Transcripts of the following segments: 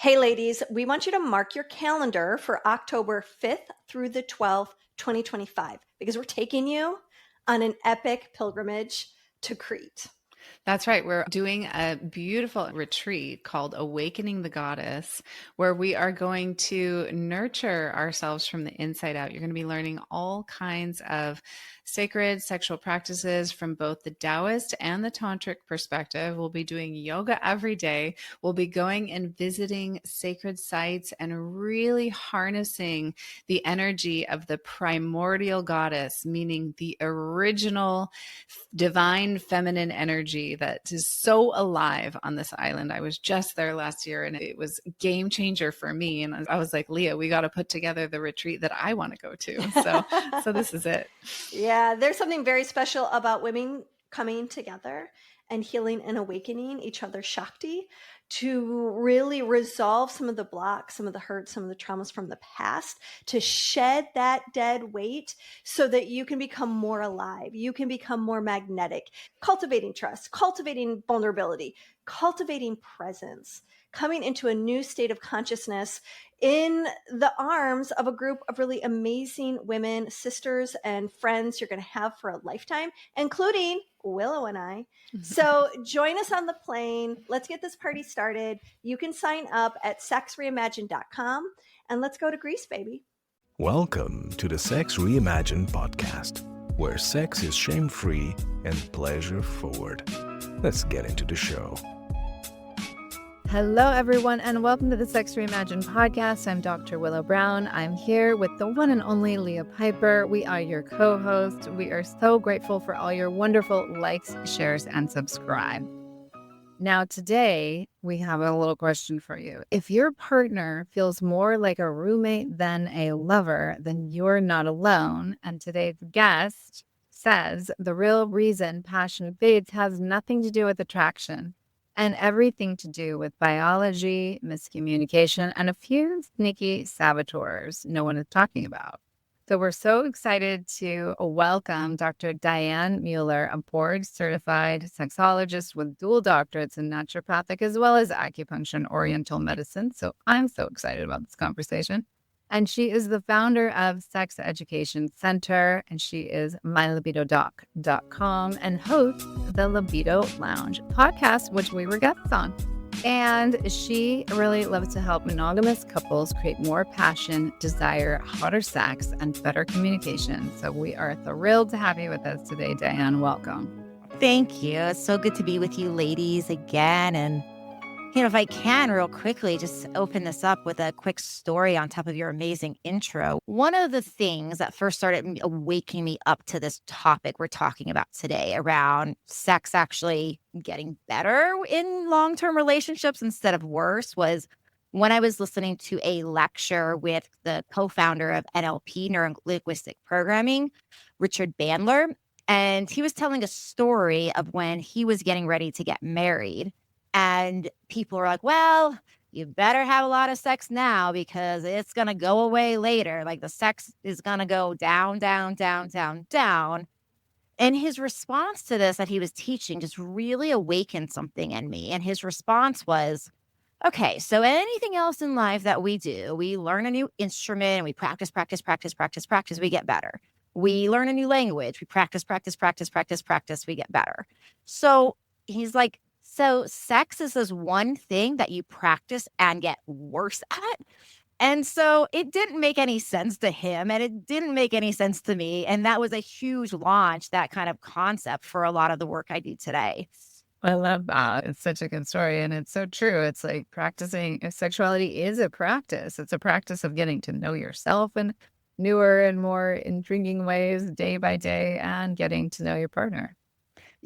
Hey, ladies, we want you to mark your calendar for October 5th through the 12th, 2025, because we're taking you on an epic pilgrimage to Crete. That's right. We're doing a beautiful retreat called Awakening the Goddess, where we are going to nurture ourselves from the inside out. You're going to be learning all kinds of sacred sexual practices from both the Taoist and the Tantric perspective. We'll be doing yoga every day. We'll be going and visiting sacred sites and really harnessing the energy of the primordial goddess, meaning the original divine feminine energy that is so alive on this island. I was just there last year and it was a game changer for me. And I was like, Leah, we got to put together the retreat that I want to go to. So this is it. Yeah, there's something very special about women coming together and healing and awakening each other's Shakti to really resolve some of the blocks, some of the hurt, some of the traumas from the past, to shed that dead weight so that you can become more alive. You can become more magnetic, cultivating trust, cultivating vulnerability, cultivating presence, coming into a new state of consciousness in the arms of a group of really amazing women, sisters, and friends you're going to have for a lifetime, including Willow and I. So join us on the plane. Let's get this party started. You can sign up at sexreimagined.com and let's go to Greece, baby. Welcome to the Sex Reimagined podcast, where sex is shame-free and pleasure-forward. Let's get into the show. Hello, everyone, and welcome to the Sex Reimagined podcast. I'm Dr. Willow Brown. I'm here with the one and only Leah Piper. We are your co-hosts. We are so grateful for all your wonderful likes, shares, and subscribe. Now, today, we have a little question for you. If your partner feels more like a roommate than a lover, then you're not alone. And today's guest says the real reason passion fades has nothing to do with attraction and everything to do with biology, miscommunication, and a few sneaky saboteurs no one is talking about. So we're so excited to welcome Dr. Diane Mueller, a board-certified sexologist with dual doctorates in naturopathic as well as acupuncture and oriental medicine. So I'm so excited about this conversation. And she is the founder of Sex Education Center, and she is mylibidodoc.com and hosts the Libido Lounge podcast, which we were guests on. And she really loves to help monogamous couples create more passion, desire, hotter sex, and better communication. So we are thrilled to have you with us today, Diane. Welcome. Thank you. It's so good to be with you ladies again. And if I can real quickly, just open this up with a quick story on top of your amazing intro. One of the things that first started awakening me up to this topic we're talking about today around sex actually getting better in long-term relationships instead of worse was when I was listening to a lecture with the co-founder of NLP, Neuro-Linguistic Programming, Richard Bandler. And he was telling a story of when he was getting ready to get married. And people are like, well, you better have a lot of sex now because it's going to go away later. Like the sex is going to go down, down, down, down, down. And his response to this that he was teaching just really awakened something in me. And his response was, okay, so anything else in life that we do, we learn a new instrument and we practice, we get better. We learn a new language, we practice, we get better. So he's like, so sex is this one thing that you practice and get worse at. And so it didn't make any sense to him and it didn't make any sense to me. And that was a huge launch, that kind of concept for a lot of the work I do today. I love that. It's such a good story. And it's so true. It's like practicing sexuality is a practice. It's a practice of getting to know yourself in newer and more intriguing ways day by day and getting to know your partner.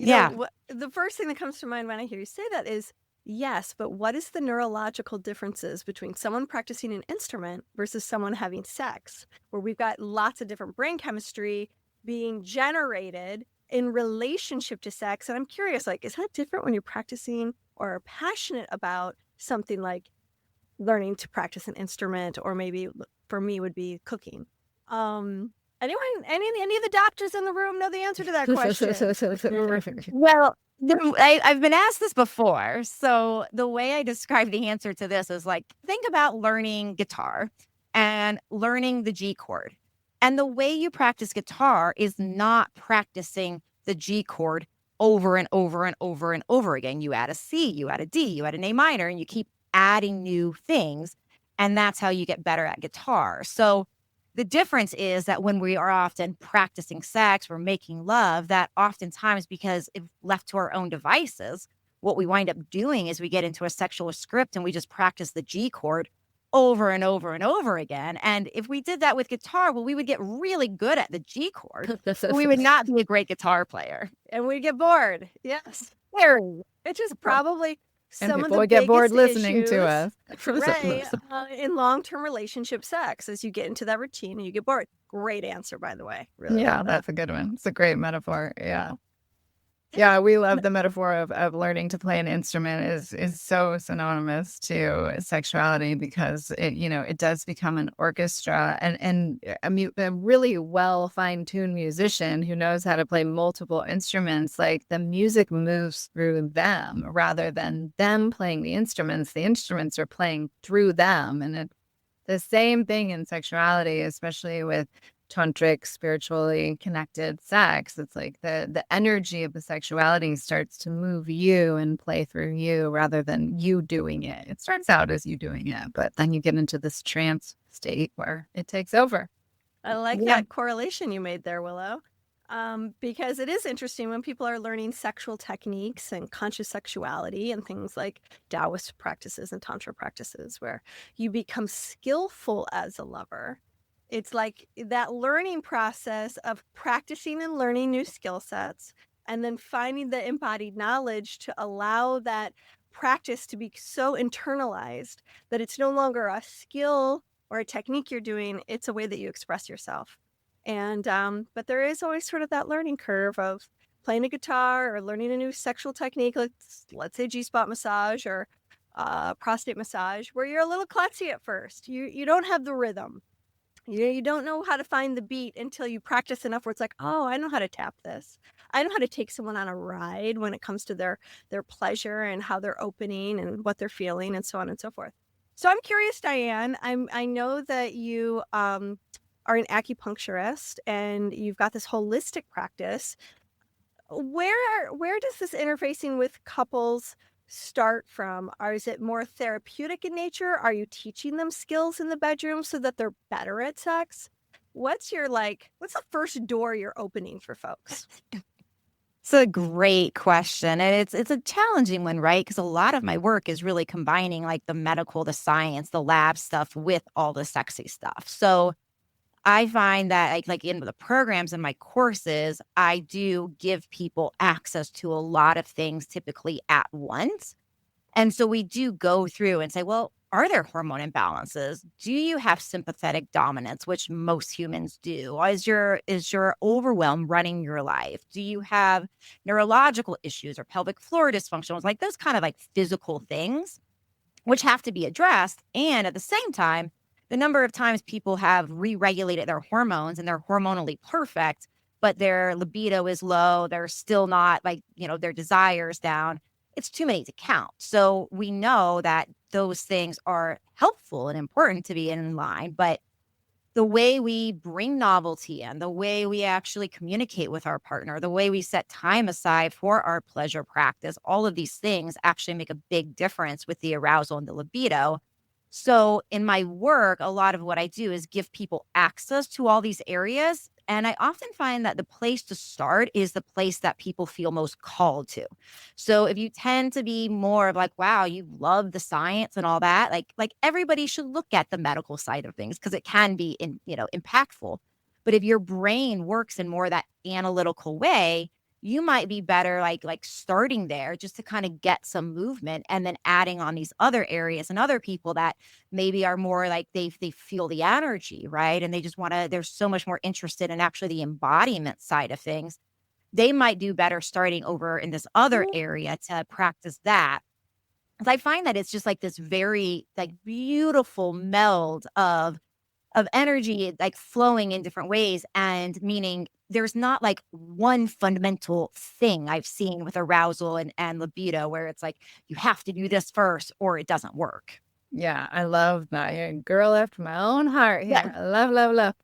You know, the first thing that comes to mind when I hear you say that is, yes, but what is the neurological differences between someone practicing an instrument versus someone having sex, where we've got lots of different brain chemistry being generated in relationship to sex? And I'm curious, like, is that different when you're practicing or are passionate about something like learning to practice an instrument, or maybe for me would be cooking? Anyone, any of the doctors in the room know the answer to that question? Well, I've been asked this before. So the way I describe the answer to this is like, think about learning guitar and learning the G chord. And the way you practice guitar is not practicing the G chord over and over and over and over again. You add a C, you add a D, you add an A minor, and you keep adding new things. And that's how you get better at guitar. So the difference is that when we are often practicing sex, we're making love, that oftentimes, because if left to our own devices, what we wind up doing is we get into a sexual script and we just practice the G chord over and over and over again. And if we did that with guitar, well, we would get really good at the G chord. But we would not be a great guitar player. And we get bored. Yes. Very. Which is probably And some of people the would get bored biggest listening to issues, us. right, in long-term relationship sex, as you get into that routine and you get bored. Great answer, by the way. Really Yeah, love that. that's a good one. It's a great metaphor. Yeah. Yeah, we love the metaphor of learning to play an instrument is so synonymous to sexuality because it does become an orchestra and a really well fine-tuned musician who knows how to play multiple instruments, like the music moves through them rather than them playing the instruments. The instruments are playing through them, and the same thing in sexuality, especially with tantric, spiritually connected sex. It's like the energy of the sexuality starts to move you and play through you rather than you doing it. It starts out as you doing it, but then you get into this trance state where it takes over. I like Yeah. that correlation you made there, Willow. Because it is interesting when people are learning sexual techniques and conscious sexuality and things like Taoist practices and Tantra practices, where you become skillful as a lover. It's like that learning process of practicing and learning new skill sets and then finding the embodied knowledge to allow that practice to be so internalized that it's no longer a skill or a technique you're doing, it's a way that you express yourself. And but there is always sort of that learning curve of playing a guitar or learning a new sexual technique, let's say G-spot massage or prostate massage, where you're a little klutzy at first. You don't have the rhythm. You don't know how to find the beat until you practice enough where it's like, oh, I know how to tap this. I know how to take someone on a ride when it comes to their pleasure and how they're opening and what they're feeling and so on and so forth. So I'm curious, Diane, I know that you are an acupuncturist and you've got this holistic practice. Where does this interfacing with couples start from? Or is it more therapeutic in nature? Are you teaching them skills in the bedroom so that they're better at sex? What's the first door you're opening for folks? It's a great question. And it's a challenging one, right? Because a lot of my work is really combining like the medical, the science, the lab stuff with all the sexy stuff. So I find that like in the programs and my courses, I do give people access to a lot of things typically at once. And so we do go through and say, well, are there hormone imbalances? Do you have sympathetic dominance, which most humans do? Is your overwhelm running your life? Do you have neurological issues or pelvic floor dysfunctions? Like those kind of like physical things, which have to be addressed. And at the same time, the number of times people have re-regulated their hormones and they're hormonally perfect, but their libido is low. They're still not like, their desire's down. It's too many to count. So we know that those things are helpful and important to be in line, but the way we bring novelty in, the way we actually communicate with our partner, the way we set time aside for our pleasure practice, all of these things actually make a big difference with the arousal and the libido. So in my work, a lot of what I do is give people access to all these areas. And I often find that the place to start is the place that people feel most called to. So if you tend to be more of like, wow, you love the science and all that, like everybody should look at the medical side of things because it can be impactful. But if your brain works in more that analytical way, you might be better like starting there just to kind of get some movement and then adding on these other areas and other people that maybe are more like they feel the energy, right? And they just they're so much more interested in actually the embodiment side of things. They might do better starting over in this other area to practice that. Because I find that it's just like this very like beautiful meld of energy like flowing in different ways, and meaning there's not like one fundamental thing I've seen with arousal and libido where it's like, you have to do this first or it doesn't work. Yeah, I love that. You're a girl after my own heart here. Yeah. I love, love, love.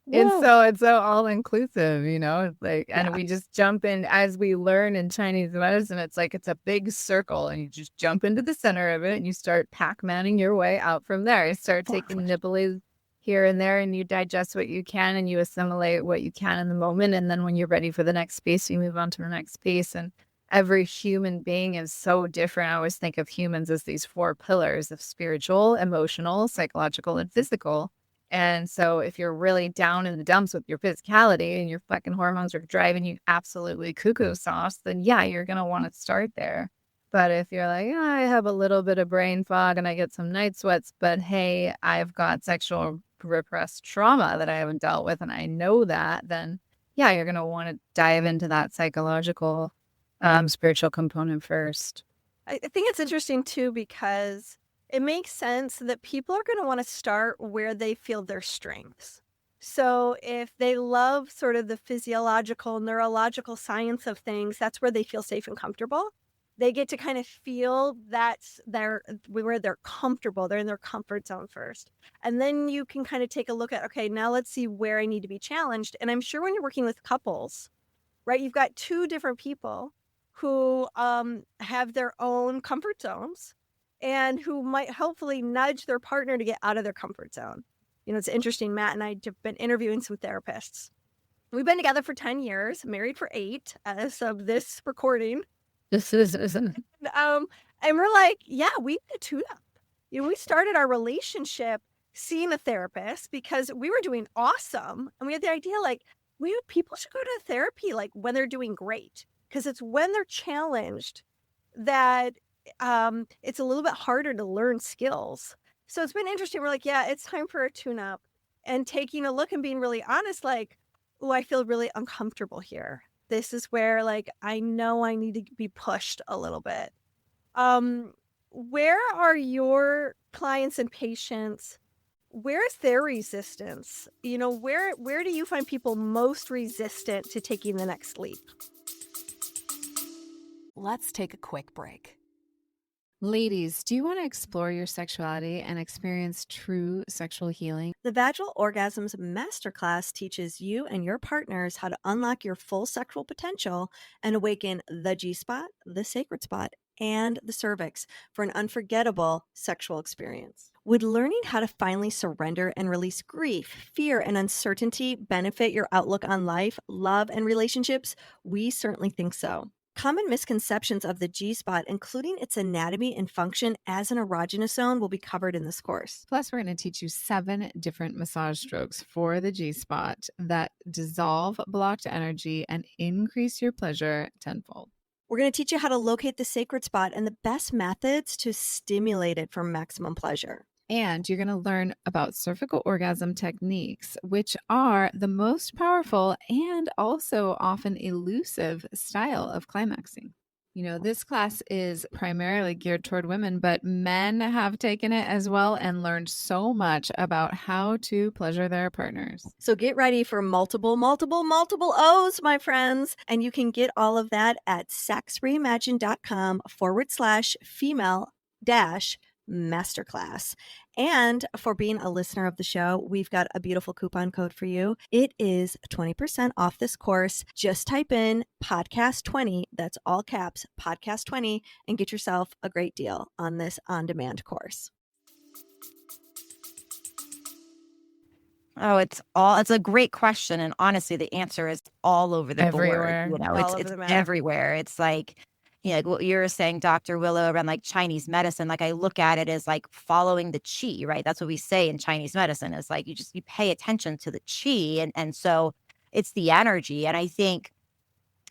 Yeah. It's so all inclusive, you know. It's like, and Yeah. we just jump in as we learn in Chinese medicine. It's like it's a big circle, and you just jump into the center of it, and you start Pac-Manning your way out from there. You start taking nibblies here and there, and you digest what you can, and you assimilate what you can in the moment. And then when you're ready for the next piece, you move on to the next piece. And every human being is so different. I always think of humans as these 4 pillars of spiritual, emotional, psychological, and physical. And so if you're really down in the dumps with your physicality and your fucking hormones are driving you absolutely cuckoo sauce, then yeah, you're going to want to start there. But if you're like, "Oh, I have a little bit of brain fog and I get some night sweats, but hey, I've got sexual repressed trauma that I haven't dealt with and I know that," then yeah, you're going to want to dive into that psychological, spiritual component first. I think it's interesting too, because it makes sense that people are going to want to start where they feel their strengths. So if they love sort of the physiological, neurological science of things, that's where they feel safe and comfortable. They get to kind of feel that's where they're comfortable. They're in their comfort zone first. And then you can kind of take a look at, okay, now let's see where I need to be challenged. And I'm sure when you're working with couples, right, you've got 2 different people who have their own comfort zones and who might hopefully nudge their partner to get out of their comfort zone. You know, it's interesting. Matt and I have been interviewing some therapists. We've been together for 10 years, married for 8 as of this recording. And we're like, yeah, we need to tune up. You know, we started our relationship seeing a therapist because we were doing awesome. And we had the idea like, people should go to therapy like when they're doing great, because it's when they're challenged that it's a little bit harder to learn skills. So it's been interesting. We're like, yeah, it's time for a tune up, and taking a look and being really honest, like, oh, I feel really uncomfortable here. This is where like I know I need to be pushed a little bit. Where are your clients and patients? Where is their resistance? You know, where do you find people most resistant to taking the next leap? Let's take a quick break. Ladies, do you want to explore your sexuality and experience true sexual healing? The Vaginal Orgasms Masterclass teaches you and your partners how to unlock your full sexual potential and awaken the G-spot, the sacred spot, and the cervix for an unforgettable sexual experience. Would learning how to finally surrender and release grief, fear, and uncertainty benefit your outlook on life, love, and relationships? We certainly think so. Common misconceptions of the G-spot, including its anatomy and function as an erogenous zone, will be covered in this course. Plus, we're going to teach you 7 different massage strokes for the G-spot that dissolve blocked energy and increase your pleasure tenfold. We're going to teach you how to locate the sacred spot and the best methods to stimulate it for maximum pleasure. And you're going to learn about cervical orgasm techniques, which are the most powerful and also often elusive style of climaxing. You know, this class is primarily geared toward women, but men have taken it as well and learned so much about how to pleasure their partners. So get ready for multiple O's, my friends. And you can get all of that at sexreimagine.com/female-masterclass. And for being a listener of the show, we've got a beautiful coupon code for you. It is 20% off this course. Just type in podcast20, that's all caps, podcast20, and get yourself a great deal on this on-demand course. Oh, it's a great question. And honestly, the answer is all over the Everywhere. board. You know, All over it's the map. everywhere. It's like, you know, like what you're saying, Dr. Willow, around like Chinese medicine. Like I look at it as like following the qi, right? That's what we say in Chinese medicine is like you pay attention to the qi. And so it's the energy. And I think,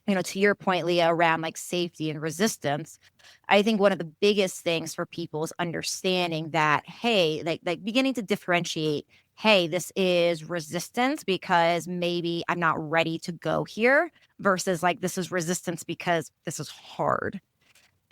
you know, to your point, Leah, around like safety and resistance, I think one of the biggest things for people is understanding that, hey, like beginning to differentiate, hey, this is resistance because maybe I'm not ready to go here versus like this is resistance because this is hard.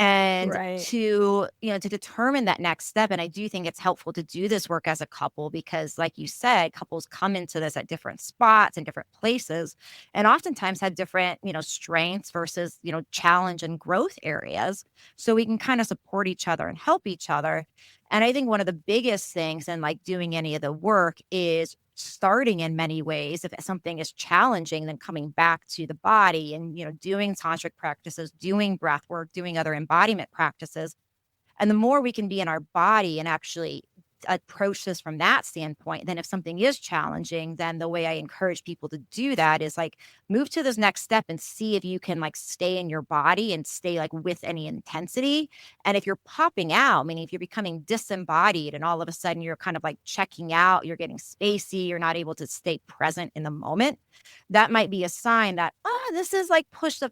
And Right. to, to determine that next step. And I do think it's helpful to do this work as a couple because, like you said, couples come into this at different spots and different places and oftentimes have different, strengths versus, challenge and growth areas. So we can kind of support each other and help each other. And I think one of the biggest things in like doing any of the work is starting in many ways. If something is challenging, then coming back to the body and, doing tantric practices, doing breath work, doing other embodiment practices. And the more we can be in our body and actually approach this from that standpoint, then if something is challenging, then the way I encourage people to do that is like move to this next step and see if you can like stay in your body and stay like with any intensity. And if you're popping out, meaning if you're becoming disembodied and all of a sudden you're kind of like checking out, you're getting spacey, you're not able to stay present in the moment, that might be a sign that, this is like pushed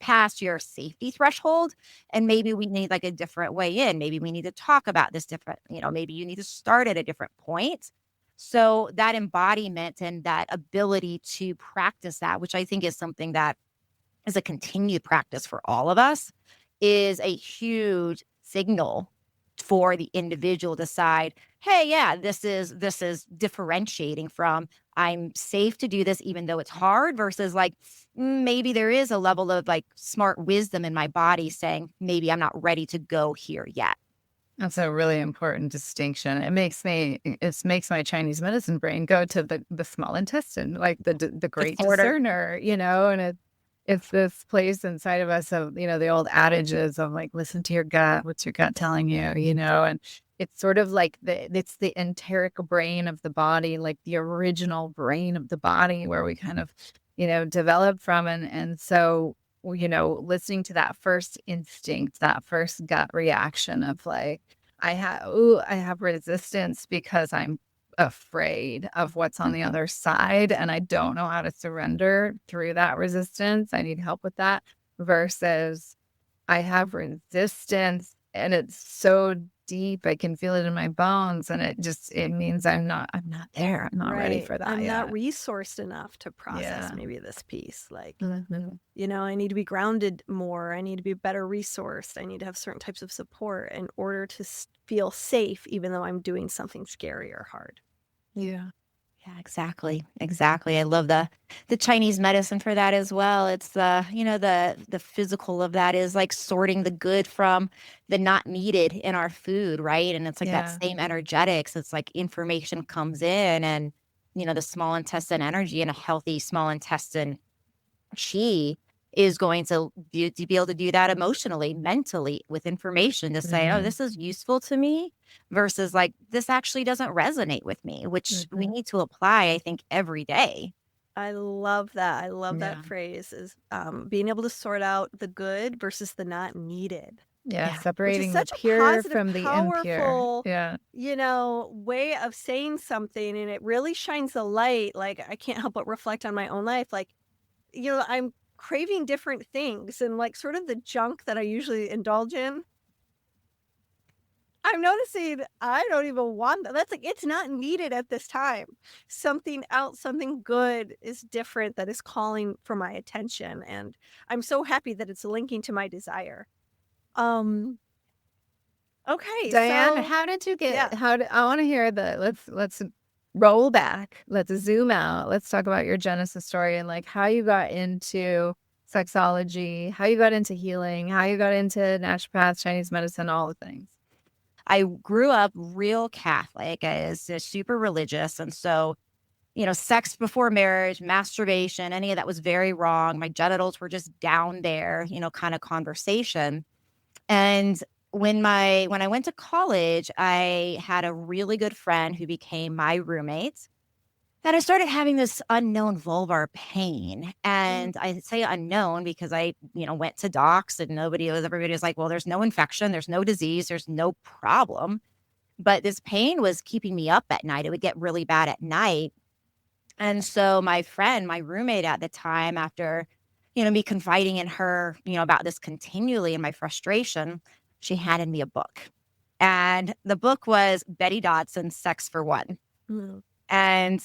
past your safety threshold. And maybe we need like a different way in. Maybe we need to talk about this different, maybe you need to start at a different point. So that embodiment and that ability to practice that, which I think is something that is a continued practice for all of us, is a huge signal for the individual to decide, hey, yeah, this is differentiating from I'm safe to do this even though it's hard versus like maybe there is a level of like smart wisdom in my body saying maybe I'm not ready to go here yet. That's a really important distinction. It makes my Chinese medicine brain go to the small intestine, like the great discerner, and it's this place inside of us of, the old adages of like, listen to your gut, what's your gut telling you, and it's sort of like it's the enteric brain of the body, like the original brain of the body where we kind of, develop from. And so, listening to that first instinct, that first gut reaction of like, I have resistance because I'm afraid of what's on the other side and I don't know how to surrender through that resistance. I need help with that versus I have resistance and it's so deep. I can feel it in my bones and it means I'm not there. I'm not ready for that I'm yet. not resourced enough to process maybe this piece. Like, Mhm. I need to be grounded more. I need to be better resourced. I need to have certain types of support in order to feel safe, even though I'm doing something scary or hard. Yeah. Yeah, exactly. Exactly. I love the Chinese medicine for that as well. It's the, the physical of that is like sorting the good from the not needed in our food, right? And it's like that same energetics. It's like information comes in and, the small intestine energy and a healthy small intestine chi is going to be able to do that emotionally, mentally with information to say, oh, this is useful to me versus like, this actually doesn't resonate with me, which we need to apply, I think, every day. I love that. I love that phrase is being able to sort out the good versus the not needed. Yeah, Which is separating the such a pure positive, from the impure. powerful, Yeah. way of saying something. And it really shines a light. Like, I can't help but reflect on my own life. Like, I'm craving different things and like sort of the junk that I usually indulge in. I'm noticing I don't even want that. That's like, it's not needed at this time. Something else, something good is different that is calling for my attention. And I'm so happy that it's linking to my desire. Okay, Diane, so how did you yeah. get I want to hear let's roll back. Let's zoom out. Let's talk about your Genesis story and like how you got into sexology, how you got into healing, how you got into naturopath, Chinese medicine, all the things. I grew up real Catholic. I was super religious. And so, sex before marriage, masturbation, any of that was very wrong. My genitals were just down there, kind of conversation. And when I went to college, I had a really good friend who became my roommate. And I started having this unknown vulvar pain. And I say unknown because I, went to docs and everybody was like, well, there's no infection, there's no disease, there's no problem. But this pain was keeping me up at night. It would get really bad at night. And so my friend, my roommate at the time, after, me confiding in her, about this continually and my frustration, she handed me a book. And the book was Betty Dodson's Sex for One. Mm. And,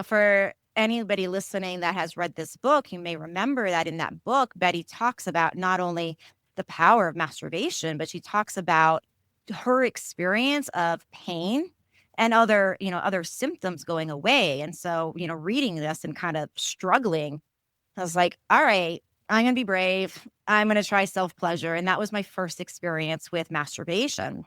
for anybody listening that has read this book, you may remember that in that book, Betty talks about not only the power of masturbation, but she talks about her experience of pain and other symptoms going away. And so, reading this and kind of struggling, I was like, all right, I'm going to be brave. I'm going to try self-pleasure. And that was my first experience with masturbation.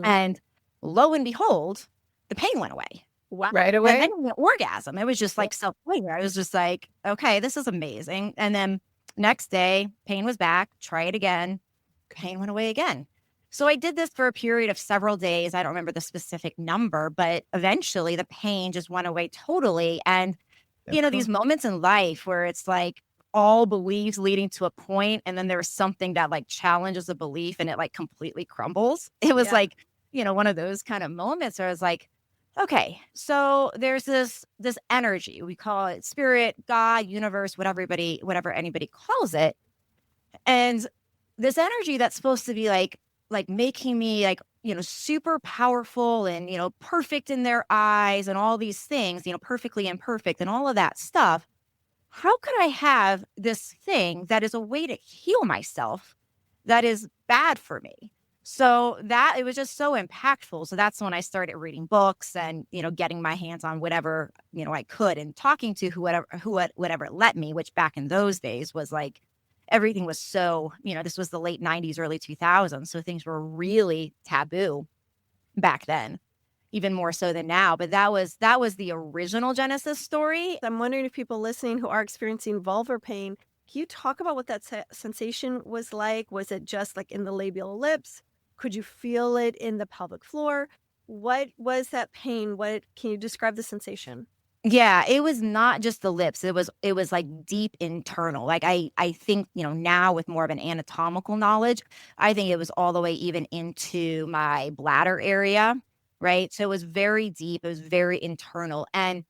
And lo and behold, the pain went away. Wow. Right And away. then the orgasm, it was just like self-pleasure. I was just like, okay, this is amazing. And then next day, pain was back. Try it again. Pain went away again. So I did this for a period of several days. I don't remember the specific number, but eventually the pain just went away totally. And, these moments in life where it's like all beliefs leading to a point, and then there's something that like challenges a belief and it like completely crumbles. It was like, one of those kind of moments where I was like, okay, so there's this energy. We call it spirit, God, universe, whatever anybody calls it. And this energy that's supposed to be like making me like, super powerful and, perfect in their eyes and all these things, perfectly imperfect and all of that stuff. How could I have this thing that is a way to heal myself that is bad for me? So that it was just so impactful. So that's when I started reading books and, getting my hands on whatever, I could, and talking to whatever let me, which back in those days was like, everything was so, this was the late 90s, early 2000s. So things were really taboo back then, even more so than now. But that was the original Genesis story. I'm wondering if people listening who are experiencing vulvar pain, can you talk about what that sensation was like? Was it just like in the labial lips? Could you feel it in the pelvic floor? What was that pain? Can you describe the sensation? Yeah, it was not just the lips. It was like deep internal. Like I think, now with more of an anatomical knowledge, I think it was all the way even into my bladder area, right? So it was very deep. It was very internal. And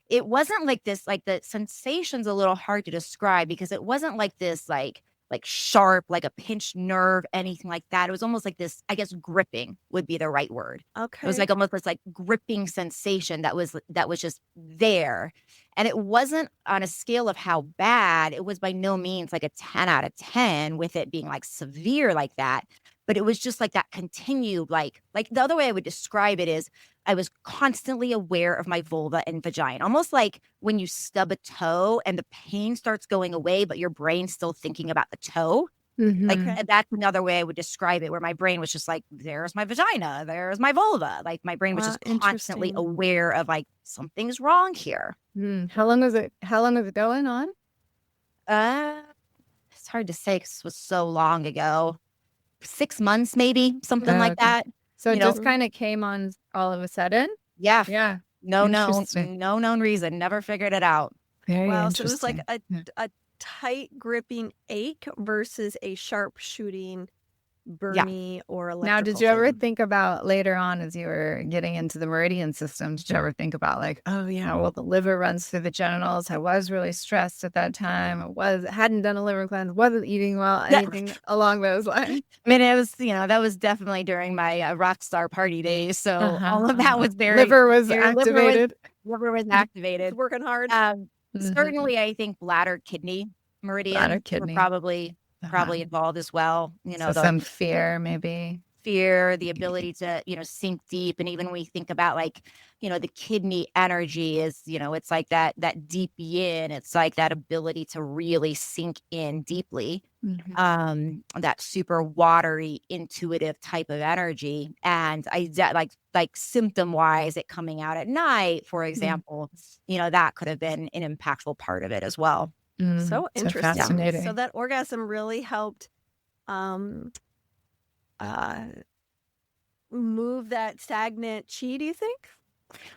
it wasn't like this, like the sensation's a little hard to describe because it wasn't like this, like sharp, like a pinched nerve, anything like that. It was almost like this, I guess, gripping would be the right word. Okay. It was like almost this like gripping sensation that was just there. And it wasn't on a scale of how bad. It was by no means like a 10 out of 10 with it being like severe like that. But it was just like that continued, like the other way I would describe it is I was constantly aware of my vulva and vagina, almost like when you stub a toe and the pain starts going away, but your brain's still thinking about the toe. Like that's another way I would describe it, where my brain was just like, there's my vagina, there's my vulva. Like my brain was just constantly aware of like, something's wrong here. How long was it going on? It's hard to say because it was so long ago. 6 months, maybe something like that. So it just kind of came on all of a sudden. Yeah. Yeah. No known reason. Never figured it out. Very Wow. interesting. So it was like a tight gripping ache versus a sharp shooting burny or electrical. Now, did you ever think about later on as you were getting into the meridian system, did you ever think about like, oh yeah, well, the liver runs through the genitals. I was really stressed at that time. Hadn't done a liver cleanse, wasn't eating well, anything along those lines? I mean, it was, that was definitely during my rock star party days. So all of that was very liver was activated. Liver was activated. It's working hard. Certainly, I think bladder, kidney, meridian were probably involved as well. So some fear, maybe. Fear, the ability to, sink deep. And even when we think about like, the kidney energy is, it's like that deep yin. It's like that ability to really sink in deeply. That super watery, intuitive type of energy. And like symptom wise, it coming out at night, for example, that could have been an impactful part of it as well. So interesting. Fascinating. So that orgasm really helped move that stagnant chi, do you think?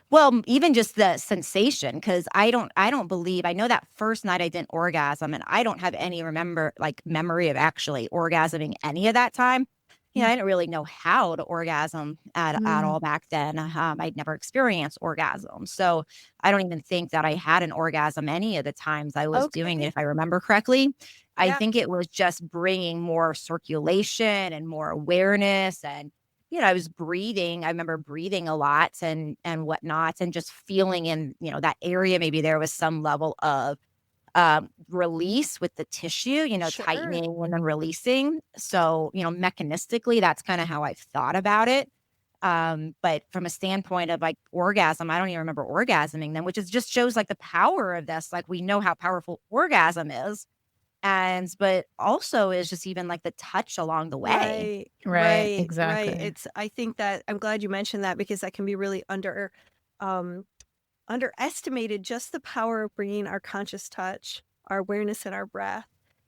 Well, even just the sensation, because I know that first night I didn't orgasm, and I don't have any memory of actually orgasming any of that time. I didn't really know how to orgasm at all back then. I'd never experienced orgasm. So I don't even think that I had an orgasm any of the times I was doing it, if I remember correctly. I think it was just bringing more circulation and more awareness. And, I was breathing. I remember breathing a lot and whatnot, and just feeling in, that area, maybe there was some level of release with the tissue, Sure. tightening and then releasing. So, mechanistically, that's kind of how I've thought about it. But from a standpoint of like orgasm, I don't even remember orgasming then, which is just shows like the power of this. Like we know how powerful orgasm is. But also is just even like the touch along the way. Right, exactly. I think that I'm glad you mentioned that because that can be really um, underestimated, just the power of bringing our conscious touch, our awareness and our breath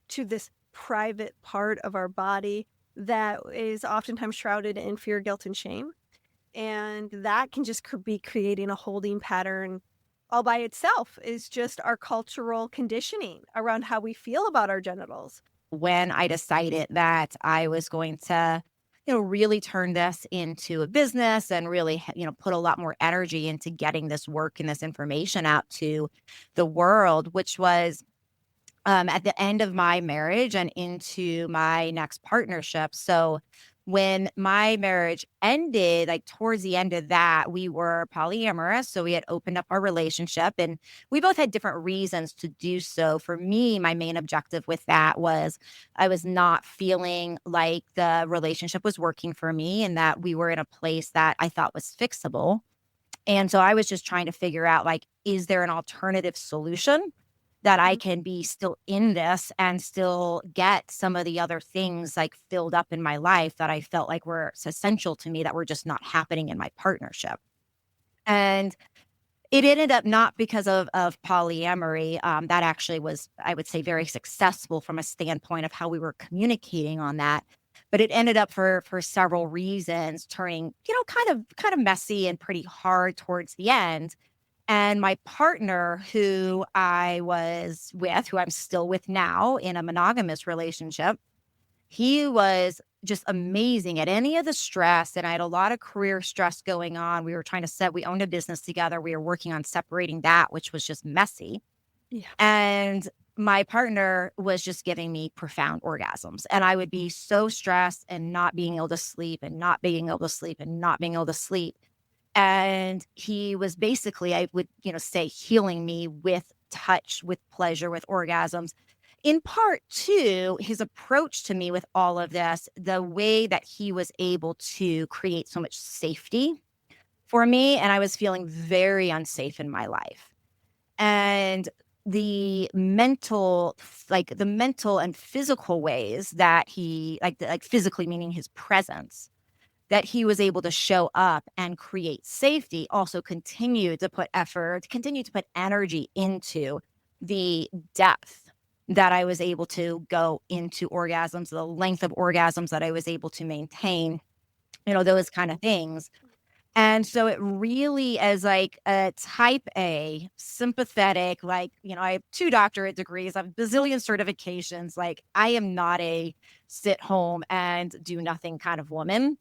to this private part of our body that is oftentimes shrouded in fear, guilt, and shame. And that can just be creating a holding pattern all by itself, is just our cultural conditioning around how we feel about our genitals. When I decided that I was going to, really turn this into a business and really, put a lot more energy into getting this work and this information out to the world, which was at the end of my marriage and into my next partnership. So when my marriage ended, like towards the end of that, we were polyamorous. So we had opened up our relationship and we both had different reasons to do so. For me, my main objective with that was I was not feeling like the relationship was working for me and that we were in a place that I thought was fixable. And so I was just trying to figure out, like, is there an alternative solution that I can be still in this and still get some of the other things like filled up in my life that I felt like were essential to me that were just not happening in my partnership. And it ended up not because of polyamory. That actually was, I would say, very successful from a standpoint of how we were communicating on that. But it ended up for several reasons turning, kind of messy and pretty hard towards the end. And my partner, who I was with, who I'm still with now in a monogamous relationship, he was just amazing at any of the stress. And I had a lot of career stress going on. We owned a business together. We were working on separating that, which was just messy. Yeah. And my partner was just giving me profound orgasms. And I would be so stressed and not being able to sleep and not being able to sleep and not being able to sleep. And he was basically, I would, say, healing me with touch, with pleasure, with orgasms. In part, too, his approach to me with all of this, the way that he was able to create so much safety for me. And I was feeling very unsafe in my life. And the mental and physical ways that he, like physically meaning his presence, that he was able to show up and create safety, also continue to put energy into the depth that I was able to go into orgasms, the length of orgasms that I was able to maintain, those kind of things. And so it really, as like a type A, sympathetic, like, I have 2 doctorate degrees, I have bazillion certifications. Like, I am not a sit home and do nothing kind of woman.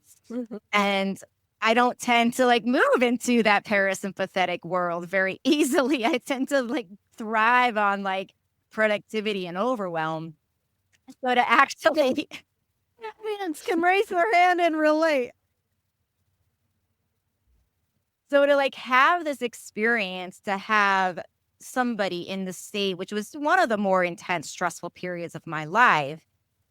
And I don't tend to like move into that parasympathetic world very easily. I tend to like thrive on like productivity and overwhelm. So to actually, Hands can raise their hand and relate. so to like have this experience, to have somebody in the state, which was one of the more intense, stressful periods of my life,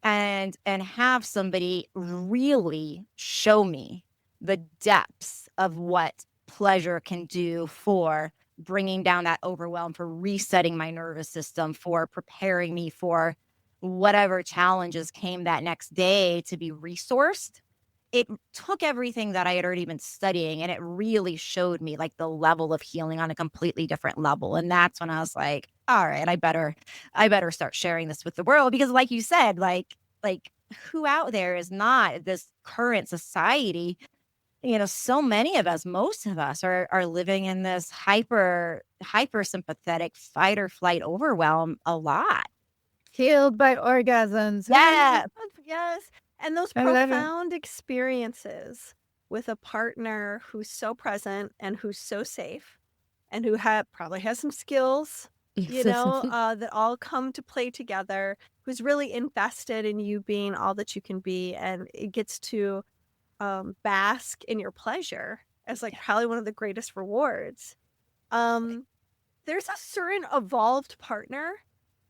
and have somebody really show me the depths of what pleasure can do for bringing down that overwhelm, for resetting my nervous system, for preparing me for whatever challenges came that next day to be resourced. It took everything that I had already been studying and it really showed me like the level of healing on a completely different level. And that's when I was like, all right, I better start sharing this with the world, because like you said, like who out there is not this current society, so many of us, most of us are living in this hyper sympathetic fight or flight overwhelm a lot. Healed by orgasms. Yeah. Yes. And those I love it. profound experiences with a partner who's so present and who's so safe and who probably has some skills, that all come to play together, who's really invested in you being all that you can be. And it gets to bask in your pleasure as like probably one of the greatest rewards. There's a certain evolved partner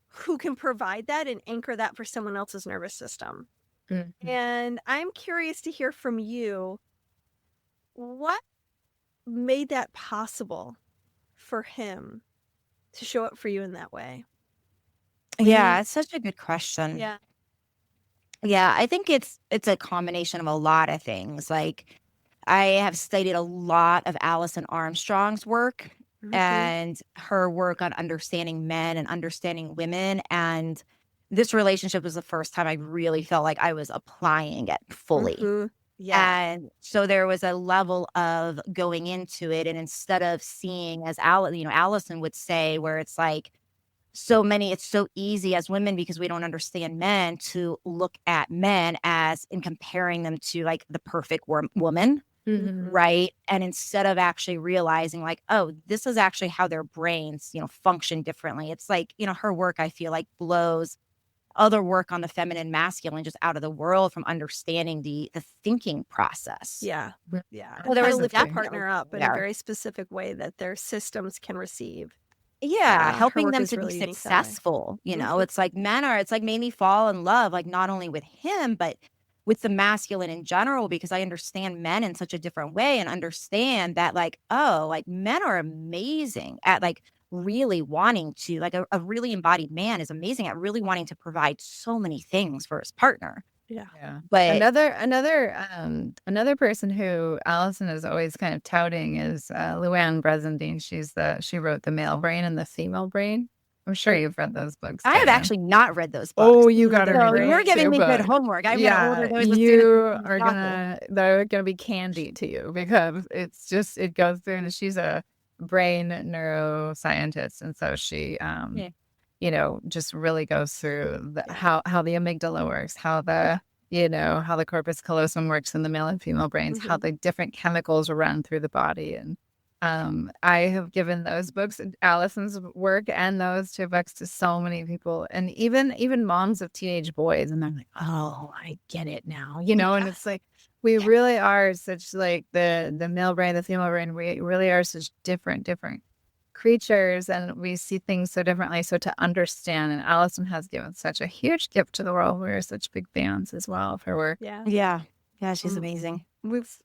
who can provide that and anchor that for someone else's nervous system. Mhm. And I'm curious to hear from you, what made that possible for him to show up for you in that way? Yeah, it's such a good question. Yeah. Yeah, I think it's a combination of a lot of things. Like, I have studied a lot of Alison Armstrong's work Mhm. and her work on understanding men and understanding women. And this relationship was the first time I really felt like I was applying it fully. Mhm. Yeah. And so there was a level of going into it. And instead of seeing as Allison would say, where it's like, it's so easy as women because we don't understand men to look at men as in comparing them to like the perfect woman, Mhm. right? And instead of actually realizing like, oh, this is actually how their brains, function differently. It's like, her work, I feel like, blows other work on the feminine masculine just out of the world from understanding the thinking process. Yeah. Mhm. Yeah. Well, And there how to was lift your definitely partner up in a there. very specific way that their systems can receive. Yeah, Her helping work them is to be really unique that way. successful, Mhm. it's like made me fall in love, like not only with him, but with the masculine in general, because I understand men in such a different way and understand that like, oh, like men are amazing at like really wanting to, like a really embodied man is amazing at really wanting to provide so many things for his partner. Yeah. Yeah. But Another person who Allison is always kind of touting is Luann Bresendine. She wrote The Male Brain and the Female Brain. I'm sure you've read those books I too. have actually not read those books. Oh, you gotta They're So read you're those great. giving two me good books. homework. I'm gonna order Yeah, those as soon as are possible. they're gonna be candy to you because it goes through, and she's a brain neuroscientist, and so she Yeah. just really goes through how the amygdala works, how the corpus callosum works in the male and female brains, how Mhm. the different chemicals run through the body. And I have given those books, Allison's work and those two books, to so many people, and even moms of teenage boys, and they're like, "Oh, I get it now," And it's like we really are such like the male brain, the female brain. We really are such different creatures, and we see things so differently. So to understand, and Allison has given such a huge gift to the world. We're such big fans as well of her work. Yeah. Yeah. Yeah, she's Um, amazing.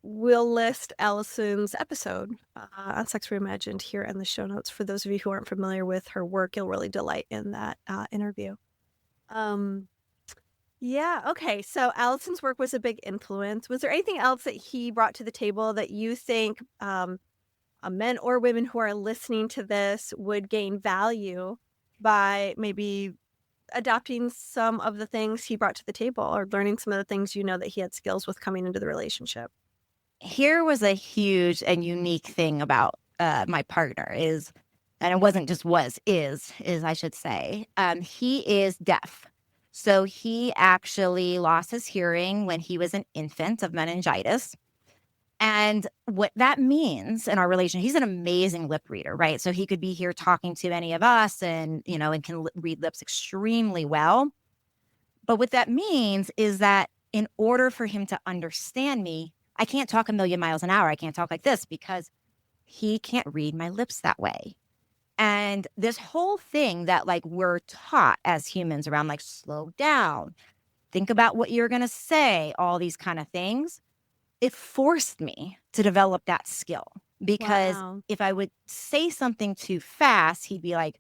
we'll list Allison's episode on Sex Reimagined here in the show notes. For those of you who aren't familiar with her work, you'll really delight in that interview. Yeah. Okay. So Allison's work was a big influence. Was there anything else that he brought to the table that you think men or women who are listening to this would gain value by maybe adopting some of the things he brought to the table or learning some of the things that he had skills with coming into the relationship? Here was a huge and unique thing about my partner and it wasn't just is I should say, he is deaf. So he actually lost his hearing when he was an infant of meningitis. And what that means in our relation, he's an amazing lip reader, right? So he could be here talking to any of us and can read lips extremely well. But what that means is that in order for him to understand me, I can't talk a million miles an hour. I can't talk like this because he can't read my lips that way. And this whole thing that like we're taught as humans around like slow down, think about what you're going to say, all these kind of things, it forced me to develop that skill because Wow. if I would say something too fast, he'd be like,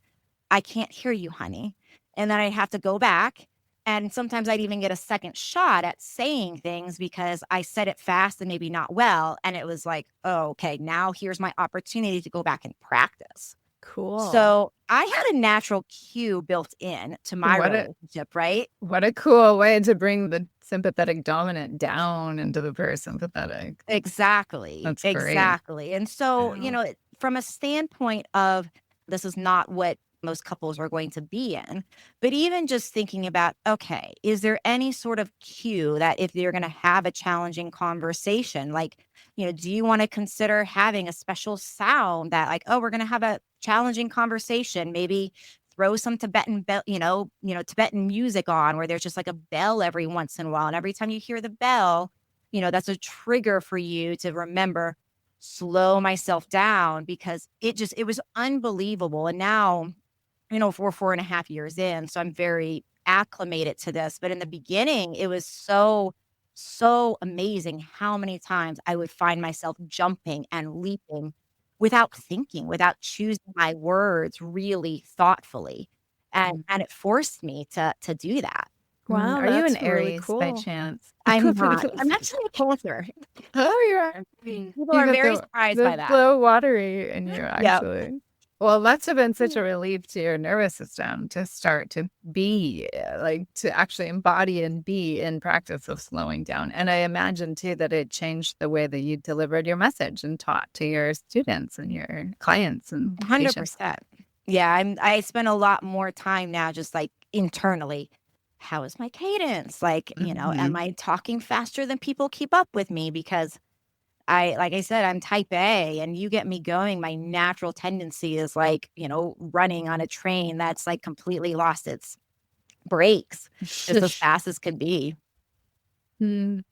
I can't hear you, honey. And then I'd have to go back. And sometimes I'd even get a second shot at saying things because I said it fast and maybe not well. And it was like, oh, okay, now here's my opportunity to go back and practice. Cool. So I had a natural cue built in to my What a- relationship, right? What a cool way to bring the sympathetic dominant down into the parasympathetic. Exactly. That's great. Exactly. And so, Wow. from a standpoint of this is not what most couples are going to be in, but even just thinking about, okay, is there any sort of cue that if you're going to have a challenging conversation, like, do you want to consider having a special sound that like, oh, we're going to have a challenging conversation, maybe throw some Tibetan bell, Tibetan music on where there's just like a bell every once in a while. And every time you hear the bell, that's a trigger for you to remember, slow myself down because it was unbelievable. And now we're 4.5 years in, so I'm very acclimated to this. But in the beginning, it was so amazing how many times I would find myself jumping and leaping without thinking, without choosing my words really thoughtfully. And it forced me to do that. Wow, Are you an that's really Aries by cool. chance? I'm not. I'm actually a Cancer. Oh, you are. People You are got very surprised by the that. flow watery in you, Yeah. actually. Well, that's been such a relief to your nervous system to start to be, like, to actually embody and be in practice of slowing down. And I imagine, too, that it changed the way that you delivered your message and taught to your students and your clients and patients. 100%. Yeah, I spend a lot more time now just like internally. How is my cadence? Like, am I talking faster than people keep up with me? Because like I said, I'm type A, and you get me going. My natural tendency is like, running on a train that's like completely lost its brakes just as fast as could be. Mm.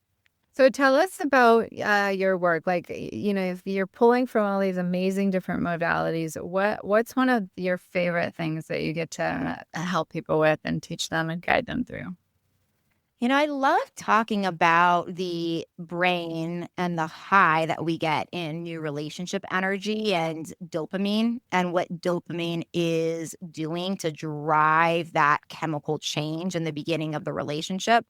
So tell us about your work. Like, if you're pulling from all these amazing different modalities, what's one of your favorite things that you get to help people with and teach them and guide them through? I love talking about the brain and the high that we get in new relationship energy and dopamine, and what dopamine is doing to drive that chemical change in the beginning of the relationship.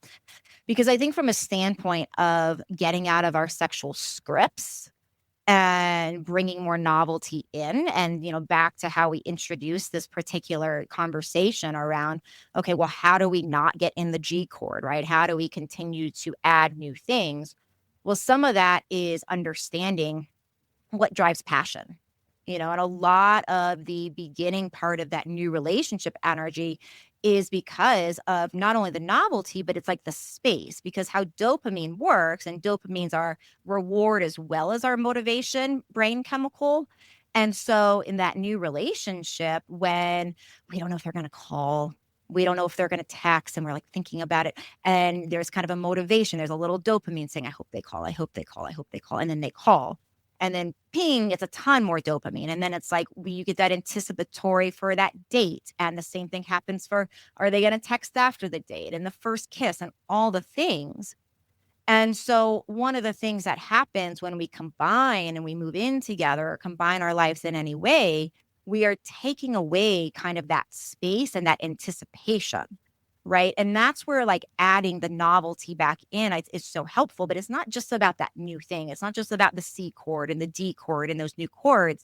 Because I think from a standpoint of getting out of our sexual scripts and bringing more novelty in, and back to how we introduced this particular conversation around, okay, well, how do we not get in the G chord, right? How do we continue to add new things? Well, some of that is understanding what drives passion, and a lot of the beginning part of that new relationship energy is because of not only the novelty, but it's like the space, because how dopamine works, and dopamine's our reward as well as our motivation brain chemical. And so in that new relationship, when we don't know if they're going to call, we don't know if they're going to text, and we're like thinking about it, and there's kind of a motivation, there's a little dopamine saying, I hope they call, I hope they call, I hope they call. And then they call. And then ping, it's a ton more dopamine. And then it's like you get that anticipatory for that date. And the same thing happens for, are they going to text after the date and the first kiss and all the things. And so one of the things that happens when we combine and we move in together or combine our lives in any way, we are taking away kind of that space and that anticipation. Right. And that's where like adding the novelty back in is so helpful. But it's not just about that new thing. It's not just about the C chord and the D chord and those new chords.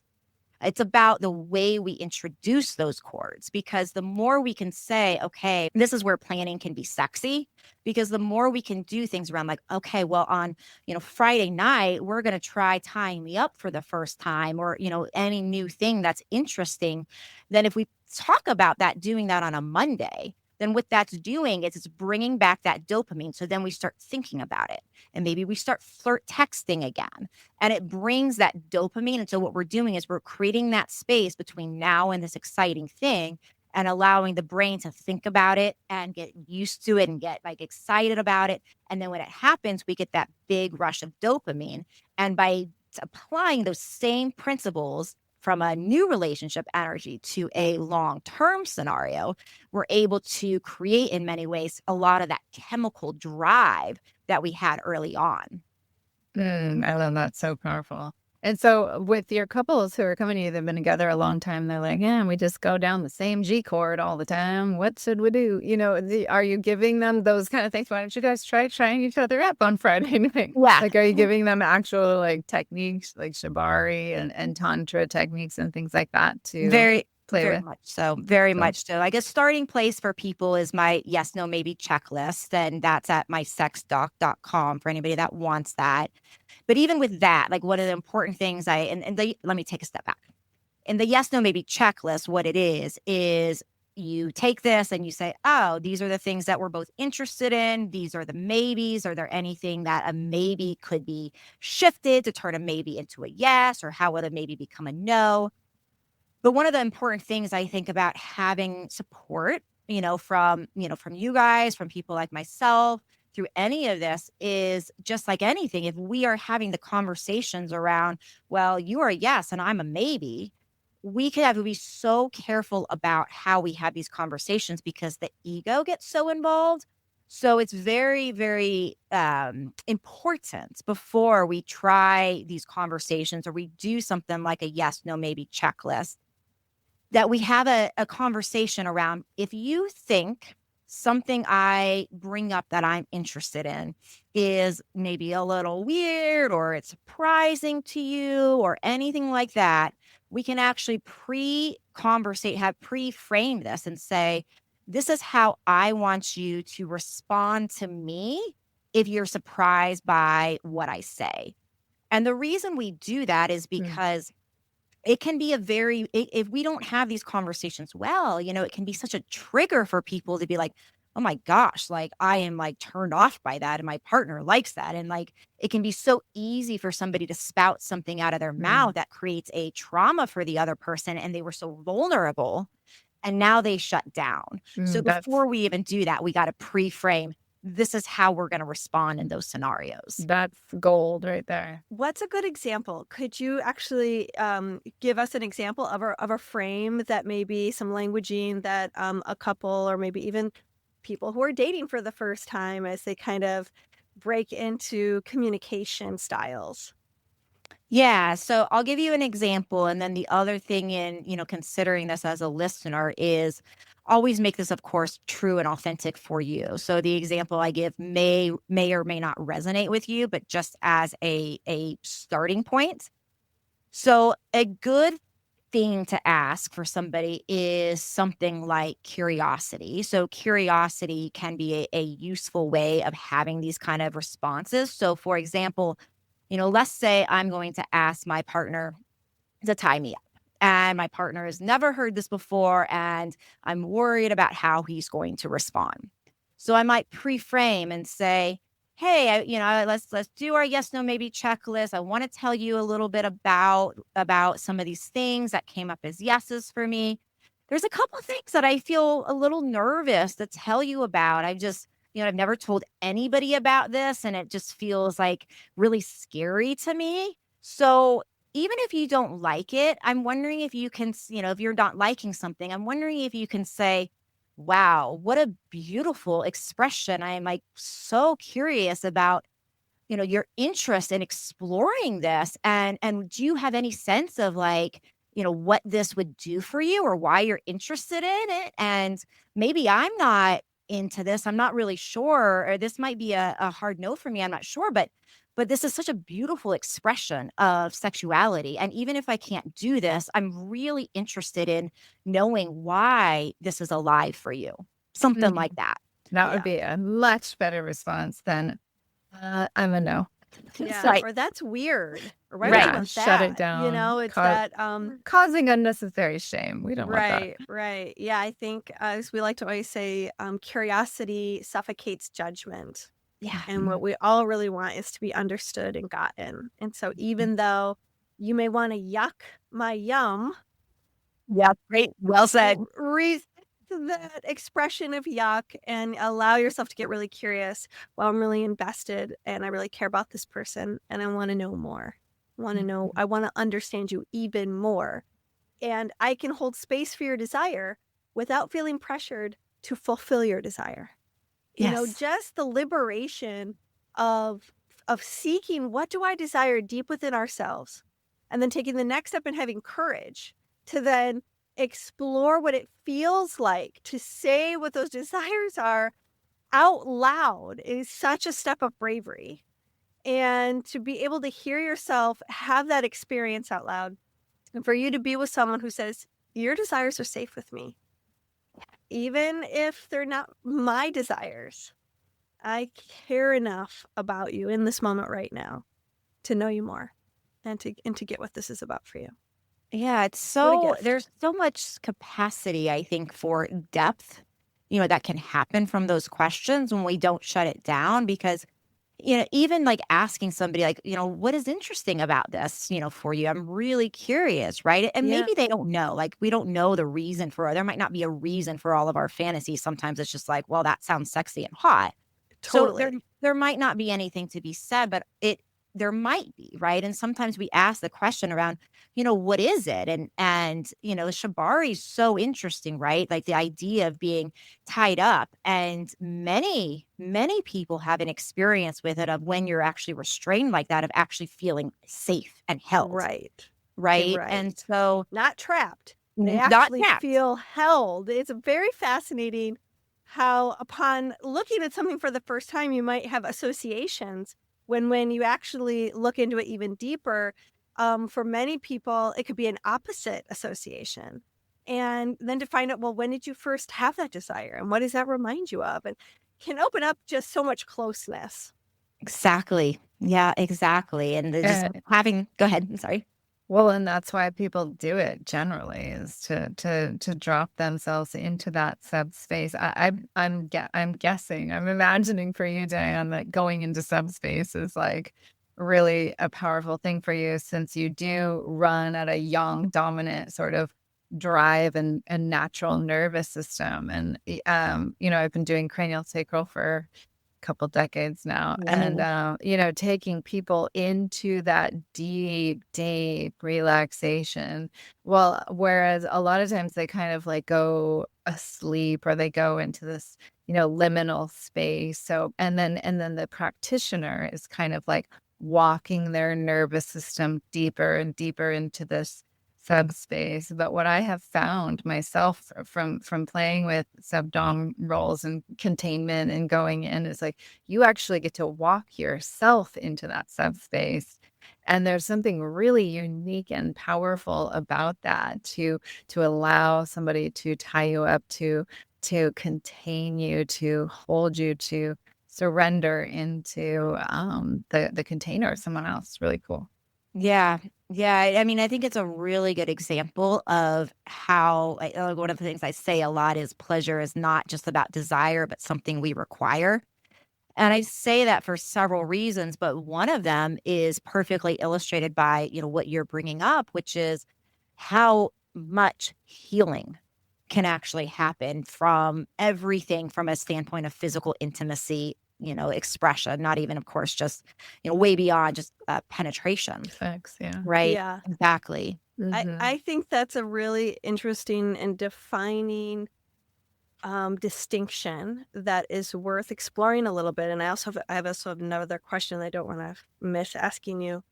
It's about the way we introduce those chords, because the more we can say, okay, this is where planning can be sexy, because the more we can do things around like, okay, well, on, Friday night, we're going to try tying me up for the first time, or, any new thing that's interesting. Then if we talk about that, doing that on a Monday, then what that's doing is it's bringing back that dopamine. So then we start thinking about it, and maybe we start flirt texting again, and it brings that dopamine. And so what we're doing is we're creating that space between now and this exciting thing, and allowing the brain to think about it and get used to it and get like excited about it. And then when it happens, we get that big rush of dopamine. And by applying those same principles from a new relationship energy to a long-term scenario, we're able to create in many ways a lot of that chemical drive that we had early on. I love that. So powerful. And so with your couples who are coming to you, they've been together a long time. They're like, yeah, we just go down the same G chord all the time. What should we do? Are you giving them those kind of things? Why don't you guys try trying each other up on Friday night? Yeah. Like, are you giving them actual like techniques like shibari and tantra techniques and things like that to play very with? much so. Very much so. I guess starting place for people is my yes, no, maybe checklist. And that's at mysexdoc.com for anybody that wants that. But even with that, like one of the important things let me take a step back. In the yes, no, maybe checklist, what it is you take this and you say, oh, these are the things that we're both interested in. These are the maybes. Are there anything that a maybe could be shifted to turn a maybe into a yes, or how would a maybe become a no? But one of the important things I think about having support, from you guys, from people like myself, through any of this is just like anything. If we are having the conversations around, well, you are a yes and I'm a maybe, we could have to be so careful about how we have these conversations because the ego gets so involved. So it's very, very important before we try these conversations or we do something like a yes, no, maybe checklist, that we have a conversation around, if you think something I bring up that I'm interested in is maybe a little weird or it's surprising to you or anything like that, we can actually have pre-framed this and say, this is how I want you to respond to me if you're surprised by what I say. And the reason we do that is because it can be if we don't have these conversations well, it can be such a trigger for people to be like, oh my gosh, like I am like turned off by that and my partner likes that. And like, it can be so easy for somebody to spout something out of their mouth that creates a trauma for the other person. And they were so vulnerable and now they shut down. So before we even do that, we got to pre-frame, this is how we're going to respond in those scenarios. That's gold right there. What's a good example? Could you actually give us an example of a frame that maybe some languaging that a couple or maybe even people who are dating for the first time as they kind of break into communication styles? Yeah. So I'll give you an example. And then the other thing in, considering this as a listener is always make this, of course, true and authentic for you. So the example I give may or may not resonate with you, but just as a starting point. So a good thing to ask for somebody is something like curiosity. So curiosity can be a useful way of having these kind of responses. So for example, let's say I'm going to ask my partner to tie me up. And my partner has never heard this before, and I'm worried about how he's going to respond. So I might pre-frame and say, hey, let's do our yes, no, maybe checklist. I want to tell you a little bit about some of these things that came up as yeses for me. There's a couple of things that I feel a little nervous to tell you about. I've never told anybody about this, and it just feels like really scary to me. So even if you don't like it, I'm wondering if you can, if you're not liking something, I'm wondering if you can say, wow, what a beautiful expression. I am like so curious about, your interest in exploring this. And do you have any sense of like, what this would do for you or why you're interested in it? And maybe I'm not into this. I'm not really sure, or this might be a hard no for me. I'm not sure, but this is such a beautiful expression of sexuality. And even if I can't do this, I'm really interested in knowing why this is alive for you. Something like that. That would be a much better response than I'm a no. Yeah, Right. or that's weird. Or why Right. would you want Shut that? it down. It's that Causing unnecessary shame. We don't want that. Right. Yeah, I think as we like to always say, curiosity suffocates judgment. Yeah. And what we all really want is to be understood and gotten. And so even though you may want to yuck my yum, Yeah. Great. Well said. resist that expression of yuck and allow yourself to get really curious. Well, I'm really invested and I really care about this person and I want to know more. I want to understand you even more. And I can hold space for your desire without feeling pressured to fulfill your desire. Yes. Just the liberation of seeking what do I desire deep within ourselves, and then taking the next step and having courage to then explore what it feels like to say what those desires are out loud is such a step of bravery. And to be able to hear yourself have that experience out loud, and for you to be with someone who says, your desires are safe with me. Even if they're not my desires, I care enough about you in this moment right now to know you more and to get what this is about for you. Yeah, it's What a gift. there's so much capacity, I think, for depth, that can happen from those questions when we don't shut it down. Because, even like asking somebody like, what is interesting about this, for you? I'm really curious, right? And Yeah. maybe they don't know, like we don't know the reason for it. There might not be a reason for all of our fantasies. Sometimes it's just like, well, that sounds sexy and hot. Totally. So there might not be anything to be said, but there might be, right? And sometimes we ask the question around, what is it? And the shibari is so interesting, right? Like the idea of being tied up. And many, many people have an experience with it of when you're actually restrained like that, of actually feeling safe and held, Right. right? Right. And so Not trapped. They not actually trapped. feel held. It's very fascinating how upon looking at something for the first time, you might have associations when you actually look into it even deeper, for many people, it could be an opposite association. And then to find out, well, when did you first have that desire? And what does that remind you of? And can open up just so much closeness. Exactly. Yeah, exactly. And just go ahead. I'm sorry. Well, and that's why people do it generally, is to drop themselves into that subspace. I'm guessing, I'm imagining for you, Diane, that going into subspace is like really a powerful thing for you, since you do run at a young, dominant sort of drive and natural nervous system. And I've been doing cranial sacral for couple decades now. And, taking people into that deep, deep relaxation. Well, whereas a lot of times they kind of like go asleep, or they go into this, liminal space. So, and then the practitioner is kind of like walking their nervous system deeper and deeper into this subspace. But what I have found myself from playing with subdom roles and containment and going in is like, you actually get to walk yourself into that subspace. And there's something really unique and powerful about that, to allow somebody to tie you up, to contain you, to hold you, to surrender into the container of someone else. Really cool. Yeah. Yeah. I mean, I think it's a really good example of how one of the things I say a lot is pleasure is not just about desire, but something we require. And I say that for several reasons, but one of them is perfectly illustrated by, what you're bringing up, which is how much healing can actually happen from everything from a standpoint of physical intimacy, expression, not even, of course, just, way beyond just penetration. Thanks. Yeah. Right. Yeah. Exactly. I think that's a really interesting and defining distinction that is worth exploring a little bit. And I also have another question I don't want to miss asking you.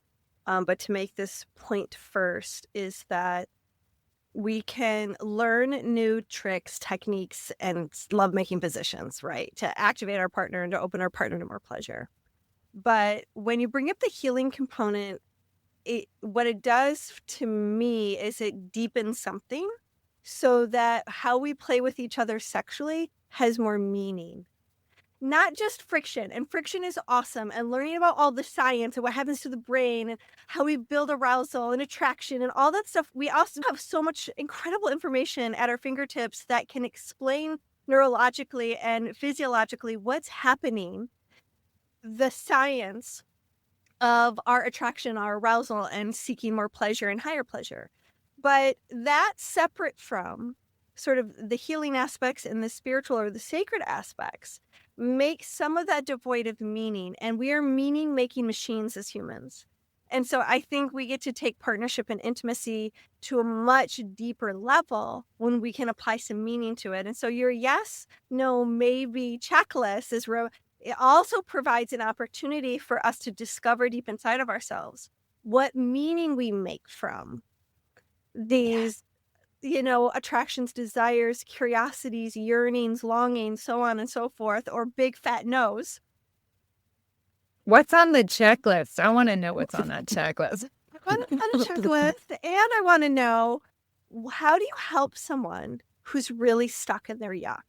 But to make this point first is that we can learn new tricks, techniques, and lovemaking positions, right? To activate our partner and to open our partner to more pleasure. But when you bring up the healing component, what it does to me is it deepens something so that how we play with each other sexually has more meaning. Not just friction. And friction is awesome. And learning about all the science and what happens to the brain and how we build arousal and attraction and all that stuff. We also have so much incredible information at our fingertips that can explain neurologically and physiologically what's happening, the science of our attraction, our arousal, and seeking more pleasure and higher pleasure. But that's separate from sort of the healing aspects and the spiritual or the sacred aspects make some of that devoid of meaning. And we are meaning-making machines as humans. And so I think we get to take partnership and intimacy to a much deeper level when we can apply some meaning to it. And so your yes, no, maybe checklist it also provides an opportunity for us to discover deep inside of ourselves what meaning we make from these, attractions, desires, curiosities, yearnings, longings, so on and so forth, or big fat no's. What's on the checklist? I want to know what's on that checklist. On a checklist, and I want to know, how do you help someone who's really stuck in their yuck?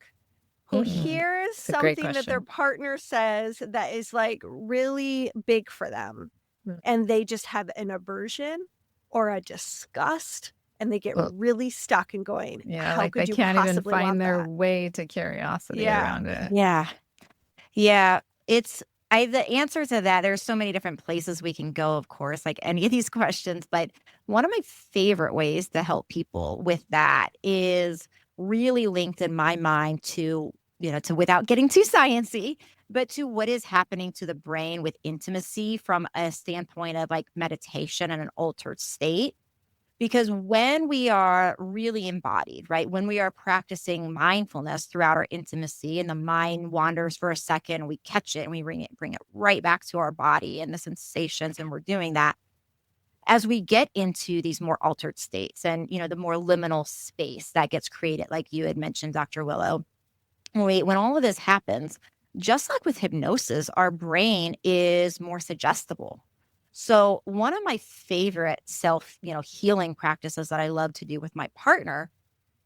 Who hears It's a great something that their question. partner says that is like really big for them, and they just have an aversion or a disgust, and they get really stuck and going, Yeah, how like could they you can't even possibly want find their that? way to curiosity around it. Yeah. Yeah. The answer to that, there's so many different places we can go, of course, like any of these questions. But one of my favorite ways to help people with that is really linked in my mind to, to without getting too sciencey, but to what is happening to the brain with intimacy from a standpoint of like meditation and an altered state. Because when we are really embodied, right, when we are practicing mindfulness throughout our intimacy and the mind wanders for a second, we catch it and we bring it right back to our body and the sensations, and we're doing that as we get into these more altered states and, the more liminal space that gets created, like you had mentioned, Dr. Willow. When all of this happens, just like with hypnosis, our brain is more suggestible. So one of my favorite healing practices that I love to do with my partner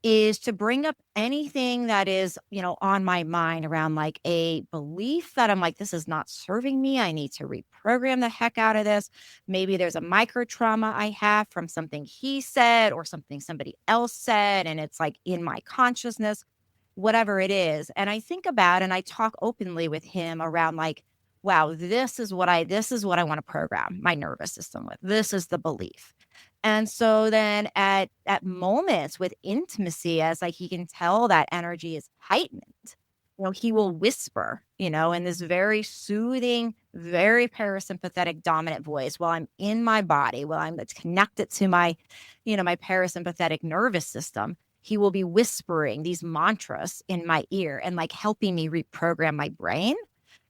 is to bring up anything that is, on my mind around like a belief that I'm like, this is not serving me. I need to reprogram the heck out of this. Maybe there's a micro trauma I have from something he said or something somebody else said, and it's like in my consciousness, whatever it is. And I think about and I talk openly with him around like, wow, this is what I want to program my nervous system with. This is the belief. And so then at moments with intimacy, as like he can tell that energy is heightened, he will whisper, in this very soothing, very parasympathetic dominant voice while I'm in my body, while I'm connected to my, my parasympathetic nervous system. He will be whispering these mantras in my ear and like helping me reprogram my brain.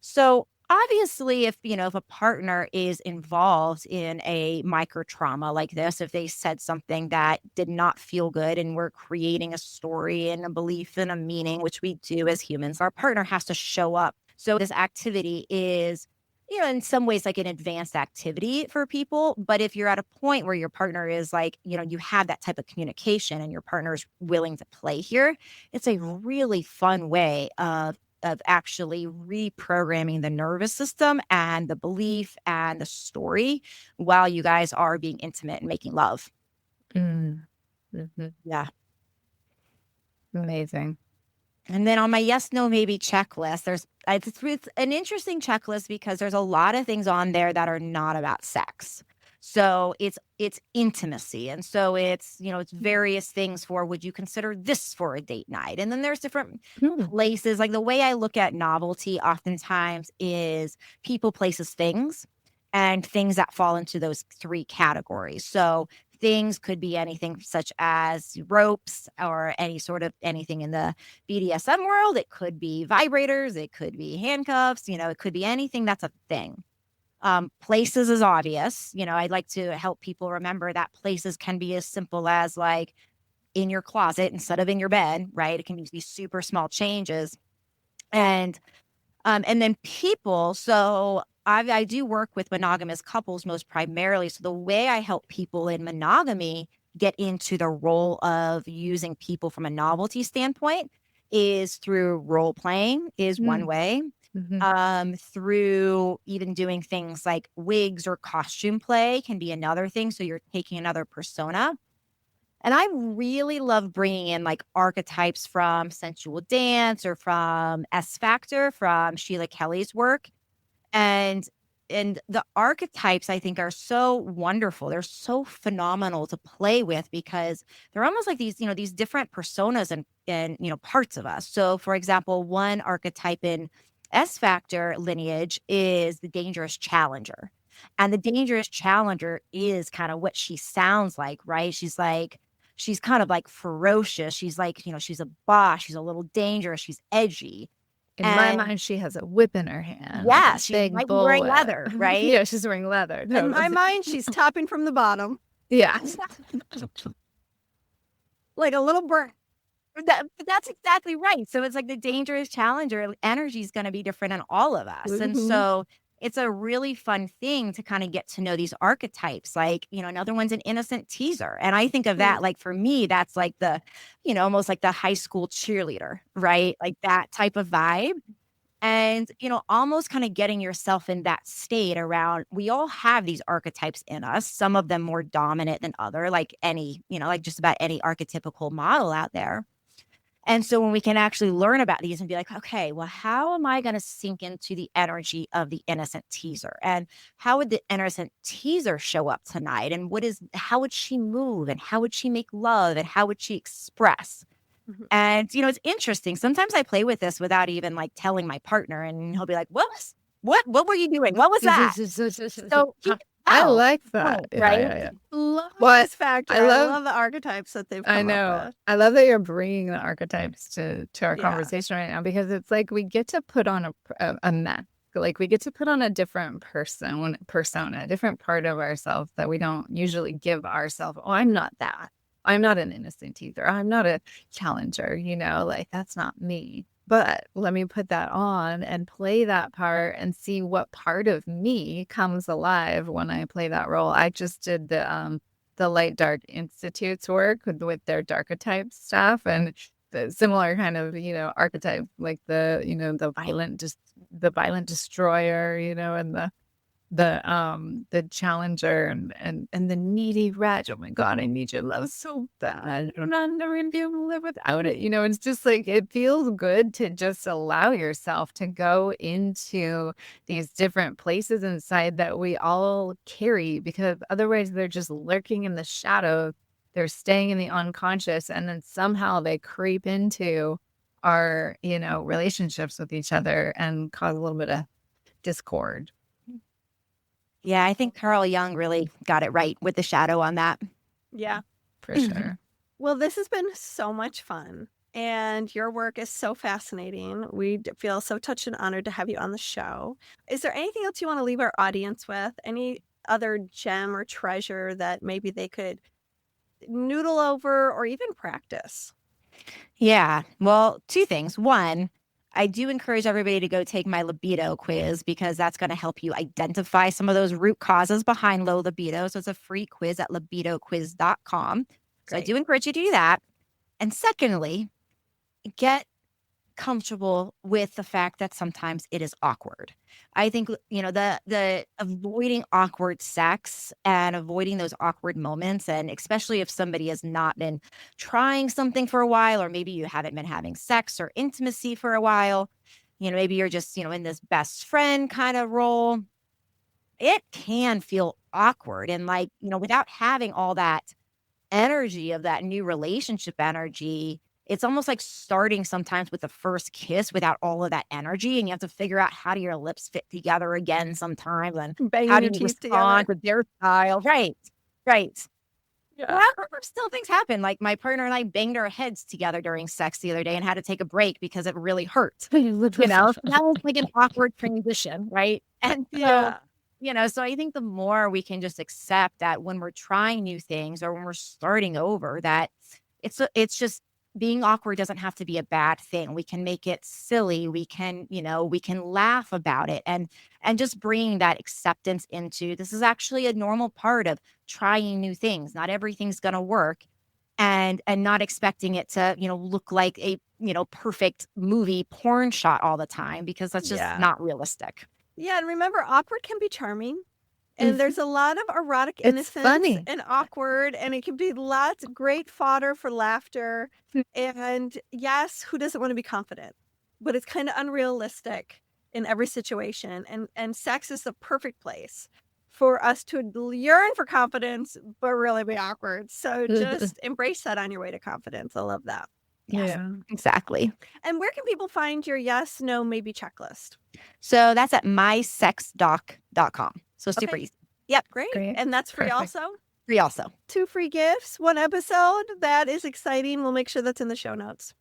So obviously, if a partner is involved in a micro trauma like this, if they said something that did not feel good and we're creating a story and a belief and a meaning, which we do as humans, our partner has to show up. So this activity is, in some ways like an advanced activity for people. But if you're at a point where your partner is like, you have that type of communication and your partner is willing to play here, it's a really fun way of actually reprogramming the nervous system and the belief and the story while you guys are being intimate and making love. Mm-hmm. Yeah. Amazing. And then on my yes, no, maybe checklist, it's an interesting checklist because there's a lot of things on there that are not about sex. So it's intimacy. And so it's various things for, would you consider this for a date night? And then there's different places. Like the way I look at novelty oftentimes is people, places, things, and things that fall into those three categories. So things could be anything such as ropes or anything in the BDSM world. It could be vibrators. It could be handcuffs. It could be anything that's a thing. Places is obvious. I'd like to help people remember that places can be as simple as like in your closet instead of in your bed, right? It can be super small changes. And then people. So I do work with monogamous couples most primarily. So the way I help people in monogamy get into the role of using people from a novelty standpoint is through role playing is one way. Mm-hmm. Through even doing things like wigs or costume play can be another thing. So you're taking another persona. And I really love bringing in like archetypes from Sensual Dance or from S Factor, from Sheila Kelly's work. And the archetypes, I think, are so wonderful. They're so phenomenal to play with because they're almost like these, these different personas and parts of us. So, for example, one archetype in S Factor lineage is the dangerous challenger. And the dangerous challenger is kind of what she sounds like, right? She's kind of like ferocious. She's like, she's a boss. She's a little dangerous. She's edgy. In my mind, she has a whip in her hand. Yeah, she might be wearing leather, right? Yeah, she's wearing leather. In my mind, she's topping from the bottom. Yeah. Like a little bird. That's exactly right. So it's like the dangerous challenger energy is going to be different in all of us. Mm-hmm. And so it's a really fun thing to kind of get to know these archetypes. Like, another one's an innocent teaser. And I think of that, like for me, that's like the, almost like the high school cheerleader, right? Like that type of vibe. And, almost kind of getting yourself in that state around, we all have these archetypes in us, some of them more dominant than other, like any, like just about any archetypical model out there. And so when we can actually learn about these and be like, okay, well, how am I going to sink into the energy of the innocent teaser? And how would the innocent teaser show up tonight? And how would she move? And how would she make love? And how would she express? Mhm. And, it's interesting. Sometimes I play with this without even like telling my partner, and he'll be like, what were you doing? What was that? So he can I tell, like that. Yeah, right? yeah, yeah. Love What this factor. I I love, love the archetypes that they've I come know. up with. I love that you're bringing the archetypes to our Yeah. conversation right now, because it's like we get to put on a mask. Like we get to put on a different persona, a different part of ourselves that we don't usually give ourselves. Oh, I'm not that. I'm not an innocent teether. I'm not a challenger, like that's not me. But let me put that on and play that part and see what part of me comes alive when I play that role. I just did the Light Dark Institute's work with their darkotype stuff, and the similar kind of archetype, like the violent destroyer, and the challenger, and the needy wretch. Oh my God, I need your love so bad. I'm never gonna be able to live without it. It's just like it feels good to just allow yourself to go into these different places inside that we all carry, because otherwise they're just lurking in the shadows. They're staying in the unconscious, and then somehow they creep into our relationships with each other and cause a little bit of discord. Yeah, I think Carl Jung really got it right with the shadow on that. Yeah. For sure. Well, this has been so much fun, and your work is so fascinating. We feel so touched and honored to have you on the show. Is there anything else you want to leave our audience with? Any other gem or treasure that maybe they could noodle over or even practice? Yeah. Well, two things. One, I do encourage everybody to go take my libido quiz, because that's going to help you identify some of those root causes behind low libido. So it's a free quiz at libidoquiz.com. So I Great. do encourage you to do that. And secondly, get comfortable with the fact that sometimes it is awkward. I think, the avoiding awkward sex and avoiding those awkward moments, and especially if somebody has not been trying something for a while, or maybe you haven't been having sex or intimacy for a while, maybe you're just, in this best friend kind of role, it can feel awkward. And like, without having all that energy of that new relationship energy, it's almost like starting sometimes with the first kiss without all of that energy, and you have to figure out how do your lips fit together again sometimes, and Banging how do your you teeth respond together. with their style. Right. Yeah. However, still things happen. Like my partner and I banged our heads together during sex the other day and had to take a break because it really hurt. So that was like an awkward transition, right? And so, Yeah. so I think the more we can just accept that when we're trying new things or when we're starting over, that it's just being awkward doesn't have to be a bad thing. We can make it silly. We can, we can laugh about it, and just bringing that acceptance into this is actually a normal part of trying new things. Not everything's going to work, and not expecting it to, look like a, perfect movie porn shot all the time, because that's just Yeah. not realistic. Yeah, and remember, awkward can be charming. And there's a lot of erotic It's innocence funny. and awkward, and it can be lots of great fodder for laughter. And yes, who doesn't want to be confident? But it's kind of unrealistic in every situation. And sex is the perfect place for us to yearn for confidence, but really be awkward. So just embrace that on your way to confidence. I love that. Yes, Yeah. exactly. And where can people find your yes, no, maybe checklist? So that's at mysexdoc.com. So super Okay. easy. Yep, great. Great. And that's free Perfect. also? Free also. 2 free gifts, 1 episode. That is exciting. We'll make sure that's in the show notes.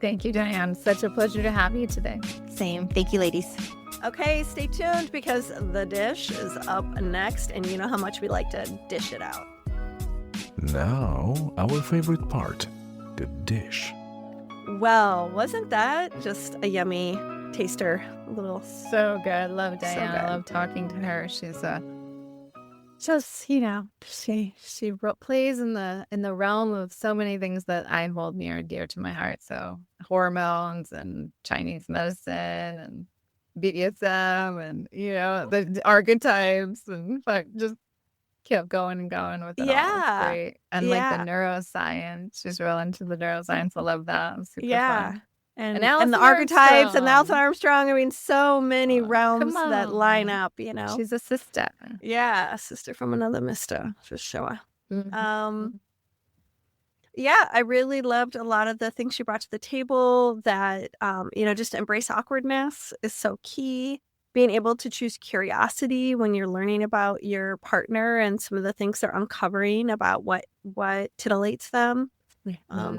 Thank you, Diane. Such a pleasure to have you today. Same. Thank you, ladies. Okay, stay tuned because the dish is up next, and you know how much we like to dish it out. Now, our favorite part, the dish. Well, wasn't that just a yummy taster? A little. So good. Love Diane. good. I love talking to her. She's just she plays in the realm of so many things that I hold near and dear to my heart. So hormones and Chinese medicine and BDSM and the archetypes, and just kept going and going with it all. It's Yeah. great. And like Yeah. the neuroscience, she's real into the neuroscience. I love that. It's super Yeah. fun. And Alison the archetypes and Alison Armstrong. Armstrong. I mean, so many Oh, realms come that line on. up, She's a sister. Yeah, a sister from another mister, for sure. Mhm. Um, Yeah, I really loved a lot of the things she brought to the table that, just embrace awkwardness is so key. Being able to choose curiosity when you're learning about your partner and some of the things they're uncovering about what titillates them,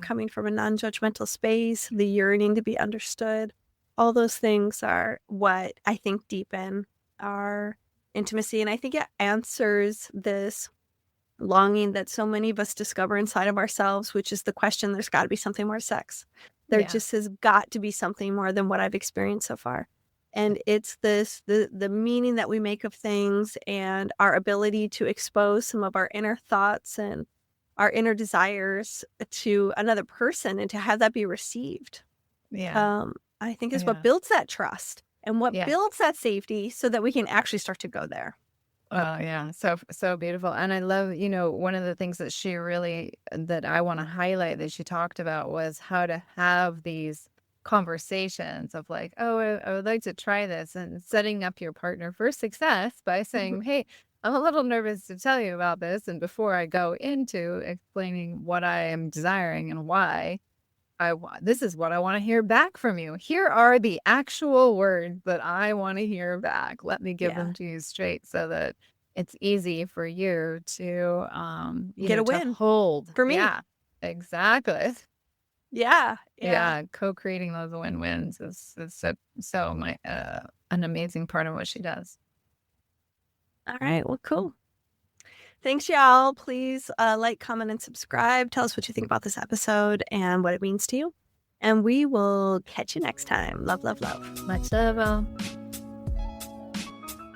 coming from a non-judgmental space, the yearning to be understood. All those things are what I think deepen our intimacy. And I think it answers this longing that so many of us discover inside of ourselves, which is the question, there's got to be something more to sex. There Yeah. just has got to be something more than what I've experienced so far. And it's the meaning that we make of things and our ability to expose some of our inner thoughts and our inner desires to another person and to have that be received. Yeah. I think is Yeah. what builds that trust and what Yeah. builds that safety so that we can actually start to go there. Oh, yeah. So beautiful. And I love, one of the things that that I want to highlight that she talked about was how to have these conversations of like, oh, I would like to try this, and setting up your partner for success by saying, hey, I'm a little nervous to tell you about this. And before I go into explaining what I am desiring and why, this is what I want to hear back from you. Here are the actual words that I want to hear back. Let me give Yeah. them to you straight so that it's easy for you to Get a to win hold. for me. Yeah, exactly. Yeah. Yeah, co-creating those win-wins is an amazing part of what she does. All right. Well, cool. Thanks, y'all. Please like, comment, and subscribe. Tell us what you think about this episode and what it means to you. And we will catch you next time. Love, love, love. Much love.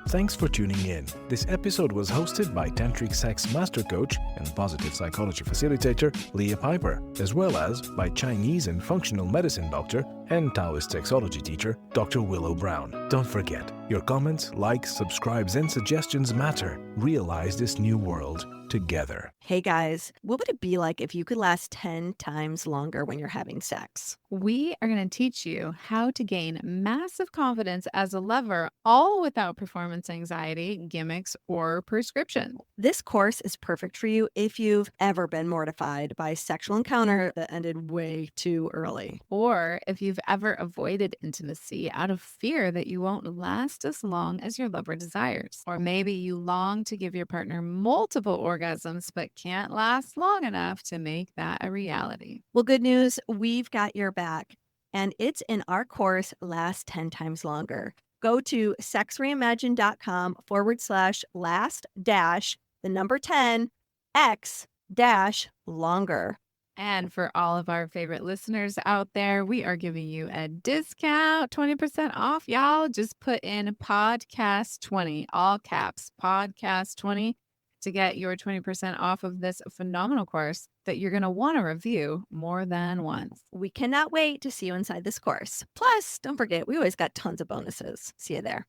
Thanks for tuning in. This episode was hosted by Tantric Sex Master Coach and Positive Psychology Facilitator Leah Piper, as well as by Chinese and Functional Medicine Doctor and Taoist Sexology Teacher Dr. Willow Brown. Don't forget, your comments, likes, subscribes, and suggestions matter. Realize this new world together. Hey, guys. What would it be like if you could last 10 times longer when you're having sex? We are going to teach you how to gain massive confidence as a lover, all without performance anxiety, gimmicks, or prescription. This course is perfect for you if you've ever been mortified by a sexual encounter that ended way too early. Or if you've ever avoided intimacy out of fear that you won't last as long as your lover desires. Or maybe you long to give your partner multiple orgasms but can't last long enough to make that a reality. Well, good news, we've got your back. And it's in our course, Last 10 Times Longer. Go to sexreimagined.com/last-10x-longer. And for all of our favorite listeners out there, we are giving you a discount, 20% off, y'all. Just put in podcast 20, all caps, podcast 20, to get your 20% off of this phenomenal course that you're going to want to review more than once. We cannot wait to see you inside this course. Plus, don't forget, we always got tons of bonuses. See you there.